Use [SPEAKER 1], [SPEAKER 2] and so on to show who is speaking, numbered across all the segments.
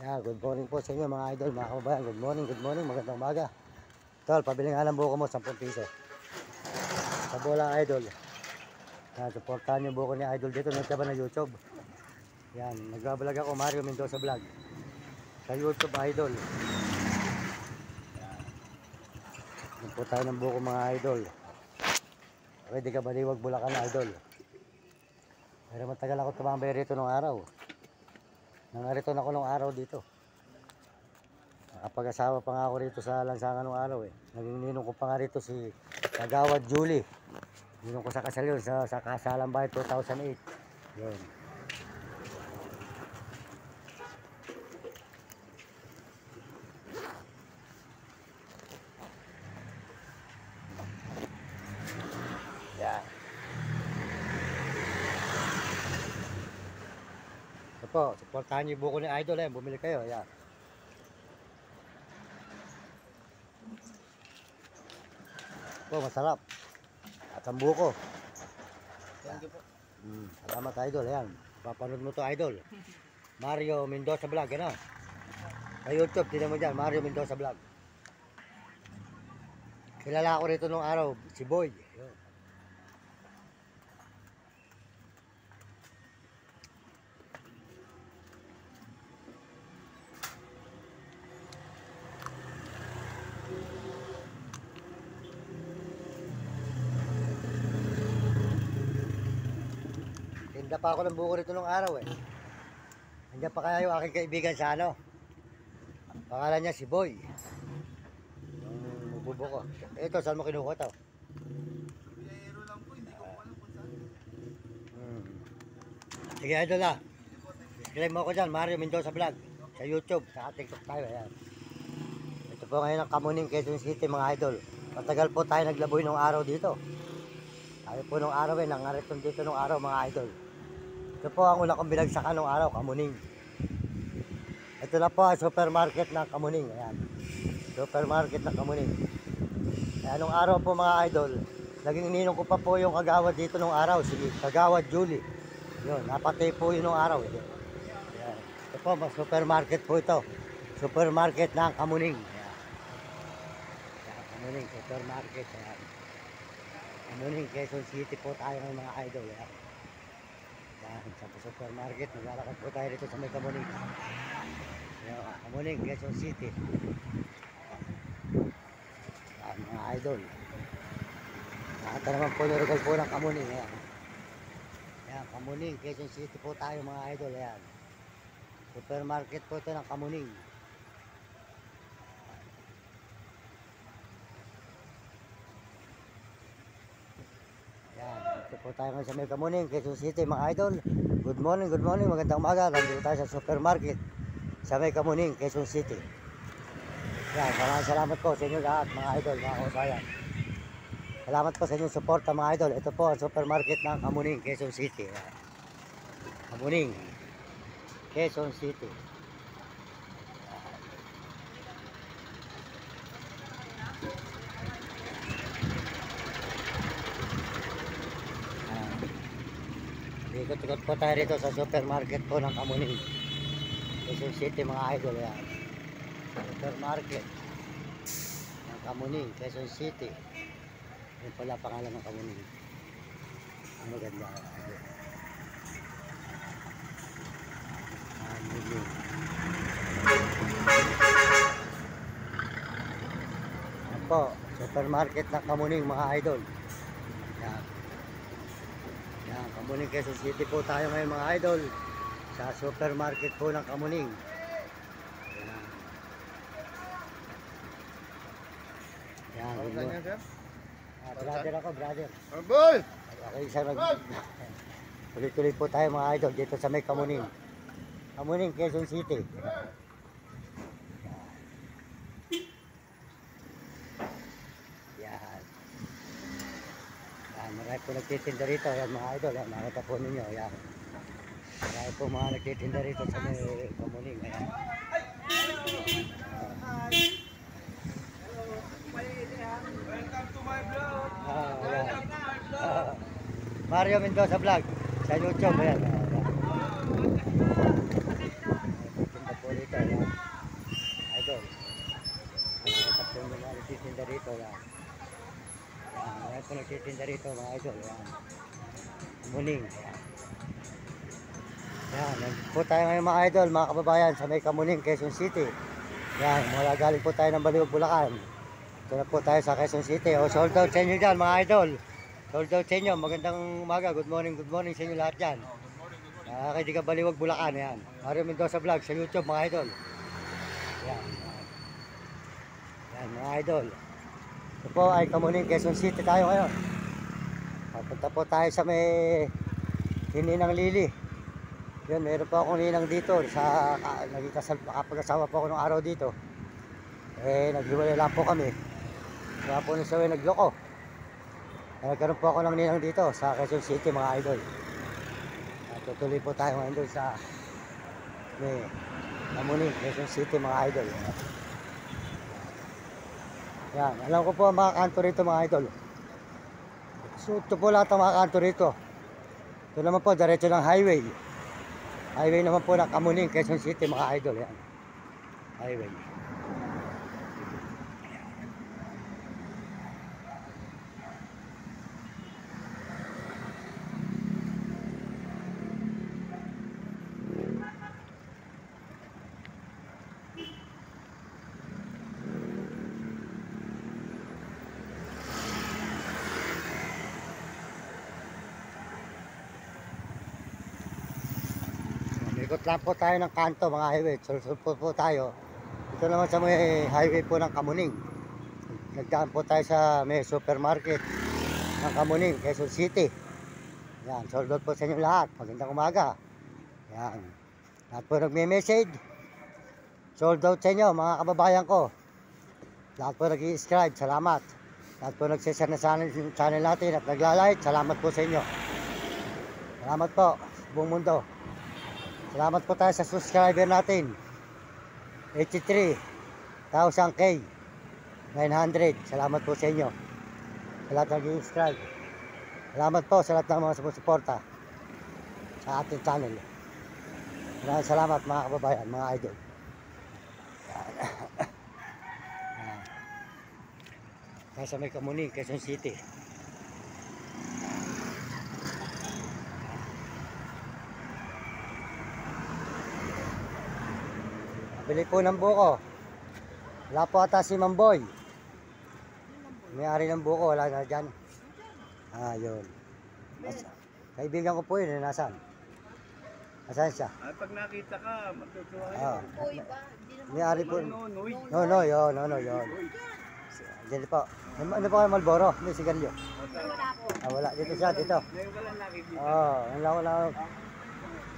[SPEAKER 1] Good morning po sa inyo mga idol, mga kababayan. Good morning, magandang umaga. Tol, pabili nga ng buko mo, 10 piso. Sa bola idol. Supportahan yung buko ni idol dito, nagtaba na YouTube. Yan, nagbablog ako, Mario Mendoza Vlog. Sa YouTube idol. Yan po tayo ng buko mga idol. Pwede ka baliwag Bulacan idol. Pero matagal ako tumambay rito nung araw. Nangariton ako nung araw dito. Nakapag-asawa pa nga ako rito sa lansangan nung araw eh. Naging ninong ko pa nga rito si Kagawad Julie. Ninong ko sa kasal yun, sa Kasalang Bahay 2008. Yun. Yan. Ito po, supportahan niyo yung buko ni idol eh. Bumili kayo, yan. Po, masarap. At ang buko.
[SPEAKER 2] Thank you po.
[SPEAKER 1] Salamat idol, ayan. Papanood mo to idol. Mario Mendoza Vlog, ano? Sa YouTube, tinan mo dyan, Mario Mendoza Vlog. Kilala ko rito nung araw, si Boy. Yun. Tinda pa ako ng buko rito nung araw eh. Nandiyan pa kaya yung aking kaibigan sa ano. Pangalan niya si Boy. Yung magbubuko. Ito, saan mo kinuha ito?
[SPEAKER 2] Biyahero lang po, hindi ko po alam kung saan.
[SPEAKER 1] Sige idol ah. Subscribe mo ako dyan, Mario Mendoza Vlog. Sa YouTube, sa TikTok tayo. Ayan. Ito po ngayon ang Kamuning, Quezon City mga idol. Matagal po tayo naglaboy nung araw dito. Tayo po nung araw eh, nangariton dito nung araw mga idol. Ito po ang una kong binagsakan nung araw, Kamuning. Ito na po ang supermarket ng Kamuning. Ayan. Supermarket ng Kamuning. Kaya nung araw po mga idol, naging ninong ko pa po yung kagawad dito nung araw, si Kagawad Julie. Yun, napatay po yun nung araw. Ayan. Ito po, supermarket po ito. Supermarket ng Kamuning. Ayan. Ayan, Kamuning, supermarket. Ayan. Kamuning, Quezon City po tayo ng mga idol. Ayan. Ayan, sa supermarket, naglalakad po tayo dito sa may Kamuning. Ayan, Kamuning, Quezon City. Ayan, mga idol. Lahat naman po nurigal po ng Kamuning. Ayan. Ayan, Kamuning, Quezon City po tayo mga idol. Ayan. Supermarket po ito ng Kamuning. Ayan, ito po tayo ngayon sa may Kamuning, Quezon City mga idol. Good morning, magandang umaga. Nandito tayo sa supermarket sa may Kamuning, Quezon City. Ayan, maraming salamat po sa inyo lahat mga idol, mga kausayan. Salamat po sa inyong suporta mga idol. Ito po ang supermarket ng Kamuning, Quezon City. Ayan. Kamuning, Quezon City. Ikot-ikot po tayo rito sa supermarket po ng Kamuning, Quezon City mga idol. Yan. Supermarket ng Kamuning, Quezon City. Yan pala pangalan ng Kamuning. Ang maganda. Kamuning. Yan po, supermarket ng Kamuning mga idol. Yan. Yan, Kamuning, Quezon City po tayo ngayon mga idol. Sa supermarket po ng Kamuning. Yan. Yan, good morning. Brother ako, brother.
[SPEAKER 2] Boy!
[SPEAKER 1] Okay, isa tuloy-tuloy po tayo mga idol dito sa may Kamuning. Kamuning, Quezon City. Yan. Yan, marami po nagtitinda rito. Yan mga idol, yan, nakita po ninyo. Yan. Marami po mga nagtitinda rito sa may Kamuning. Yan.
[SPEAKER 2] Welcome to my vlog!
[SPEAKER 1] Mario Mendoza Vlog sa YouTube. Ayan. Titinda po rito. Ayan. yan. Yan po nagtitinda rito mga idol. Yan. Muning. Yan. Yan. Nandito po tayo ngayon mga idol, mga kababayan sa may Kamuning, Quezon City. Yan. Mula galing po tayo ng Baliwag, Bulacan. Ito na po tayo sa Quezon City. O, sold out sa inyo dyan mga idol. Sold out sa inyo. Magandang umaga. Good morning sa inyo lahat dyan. Kay Diga Baliwag, Bulacan. Yan. Mario Mendoza Vlog sa YouTube mga idol. Yan. Yan mga idol. Ito po ay Kamuning, Quezon City tayo ngayon. Papunta po tayo sa may Hininang Lili. Yun, meron po akong ninang dito sa nakapag-asawa po ako nung araw dito. Naghiwalay lang po kami. Kaya po nung sawi nagloko. Nagkaroon po ako ng ninang dito sa Quezon City mga idol. Tutuloy po tayo ngayon doon sa may Kamuning, Quezon City mga idol. Yan, alam ko po ang mga kanto rito mga idol. So ito po lahat ang mga kanto rito. Ito naman po, diretso ng highway. Highway naman po ng Kamuning, Quezon City mga idol. Yan. Highway. Ikot lang po tayo ng kanto mga highway. Sulsul po tayo. Ito naman sa may highway po ng Kamuning. Nagdaan po tayo sa may supermarket ng Kamuning, Quezon City. Yan, sold out po sa inyo lahat. Magandang umaga. Yan. Lahat po nagme-message. Sold out sa inyo mga kababayan ko. Lahat po nag-i-subscribe. Salamat. Lahat po nagsishare na sa channel natin at nagla-like. Salamat po sa inyo. Salamat po sa buong mundo. Salamat po tayo sa subscriber natin. 83,000K 900. Salamat po sa inyo. Sa lahat ng nag-subscribe. Salamat po sa lahat ng mga sumusuporta sa ating channel. Maraming salamat mga kababayan, mga idol. Nasa may Kamuning, Quezon City. Bili po ng buko. Wala po ata si Mamboy. May-ari ng buko, wala na dyan. Yun. Kaibigan ko po yun, nasaan? Nasaan siya?
[SPEAKER 2] Pag nakita ka, matutuwa ka.
[SPEAKER 1] May-ari po.
[SPEAKER 2] Nonoy.
[SPEAKER 1] Nonoy, yun, Nonoy, yun. Diyan po. Ano po kayo, Malboro? Hindi, sigarilyo.
[SPEAKER 3] Wala po.
[SPEAKER 1] Wala. Dito siya, dito.
[SPEAKER 2] Ngayon ka lang nakikita.
[SPEAKER 1] Wala.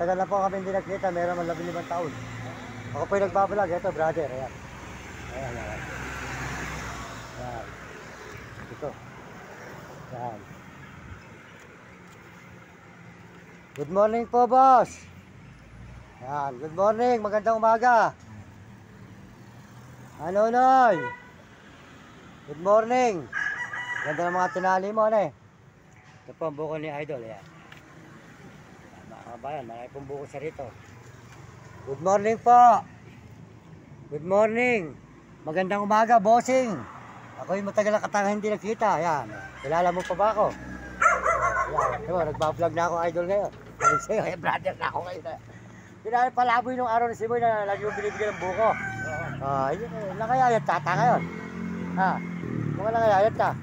[SPEAKER 1] Tagal na po kami hindi nakita, meron man 15 taon. Ako po yung nagbabalag, ito brother, ayan. Ayan. Ito. Ayan. Good morning po, boss. Ayan, good morning, magandang umaga. Ano, Noy? Good morning. Ganda ng mga tinali mo, ano eh. Ito po ang buko ni Idol, ayan. Mga kabayan, marami pong buko sa rito. Good morning po. Good morning. Magandang umaga, bossing. Ako yung matagal na katanga hindi nakita. Ayan. Kilala mo pa ba ako? Ayan. Diba, nagbablog na ako idol ngayon. Sabi sa'yo, brother na ako ngayon. Pinali palaboy nung araw ni Simoy na lagi yung binibigyan ng buko. Yun, nakayayat tata ngayon. Kung nakayayat ka.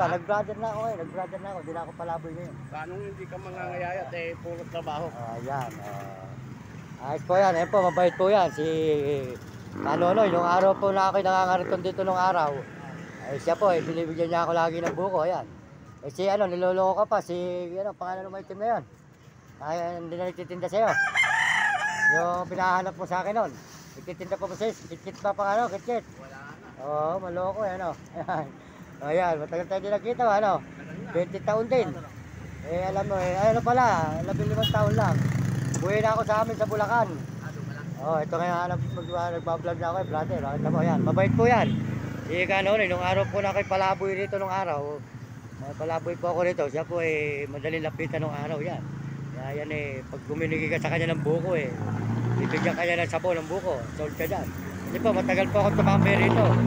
[SPEAKER 1] Nag-brother na ako ngayon. Nag-brother na ako. Hindi na ako palaboy ngayon.
[SPEAKER 2] Paano hindi ka mangangayayat puro trabaho?
[SPEAKER 1] Ayan. Ayos po yan, ayun po, mabait po yan. Si Kanonoy, nung araw po na ako'y nangangariton dito nung araw. Siya po, binibigyan niya ako lagi ng buko, ayan. Si niloloko ka pa, si pangalan ng maitim na yun. Hindi na nagtitinda sa'yo. Yung pinahanap mo sa akin nun. Nagtitinda pa sa'yo, kit-kit pa kit-kit.
[SPEAKER 2] Wala na.
[SPEAKER 1] Oo, maloko, ayan. Ayan, matagal tayo din nakita, 20 taon din. Alam mo, ano pala, 15 taon lang. Buhay na ako sa amin sa Bulacan. Ito ngayon nagbablog na ako brother. Ito po yan, mabait po yan. Nung araw po na ako'y palaboy rito nung araw. Palaboy po ako rito. Siya po madaling lapitan nung araw yan. Kaya yan pag guminigi ka sa kanya ng buko bibigyan kanya ng sabaw ng buko. Sold ka dyan. Hindi po, matagal po ako tumambay rito.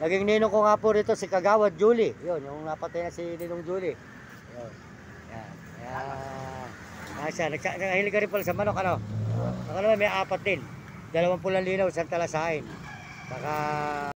[SPEAKER 1] Naging ninong ko nga po rito si Kagawad Julie. Yun, yung napatay na si Ninong Julie. Yun. Yan. Yan. Siya. Naghilig ka rin pala sa manok, ano? Ako naman may 4 din. 20 linaw, isang talasahin. Saka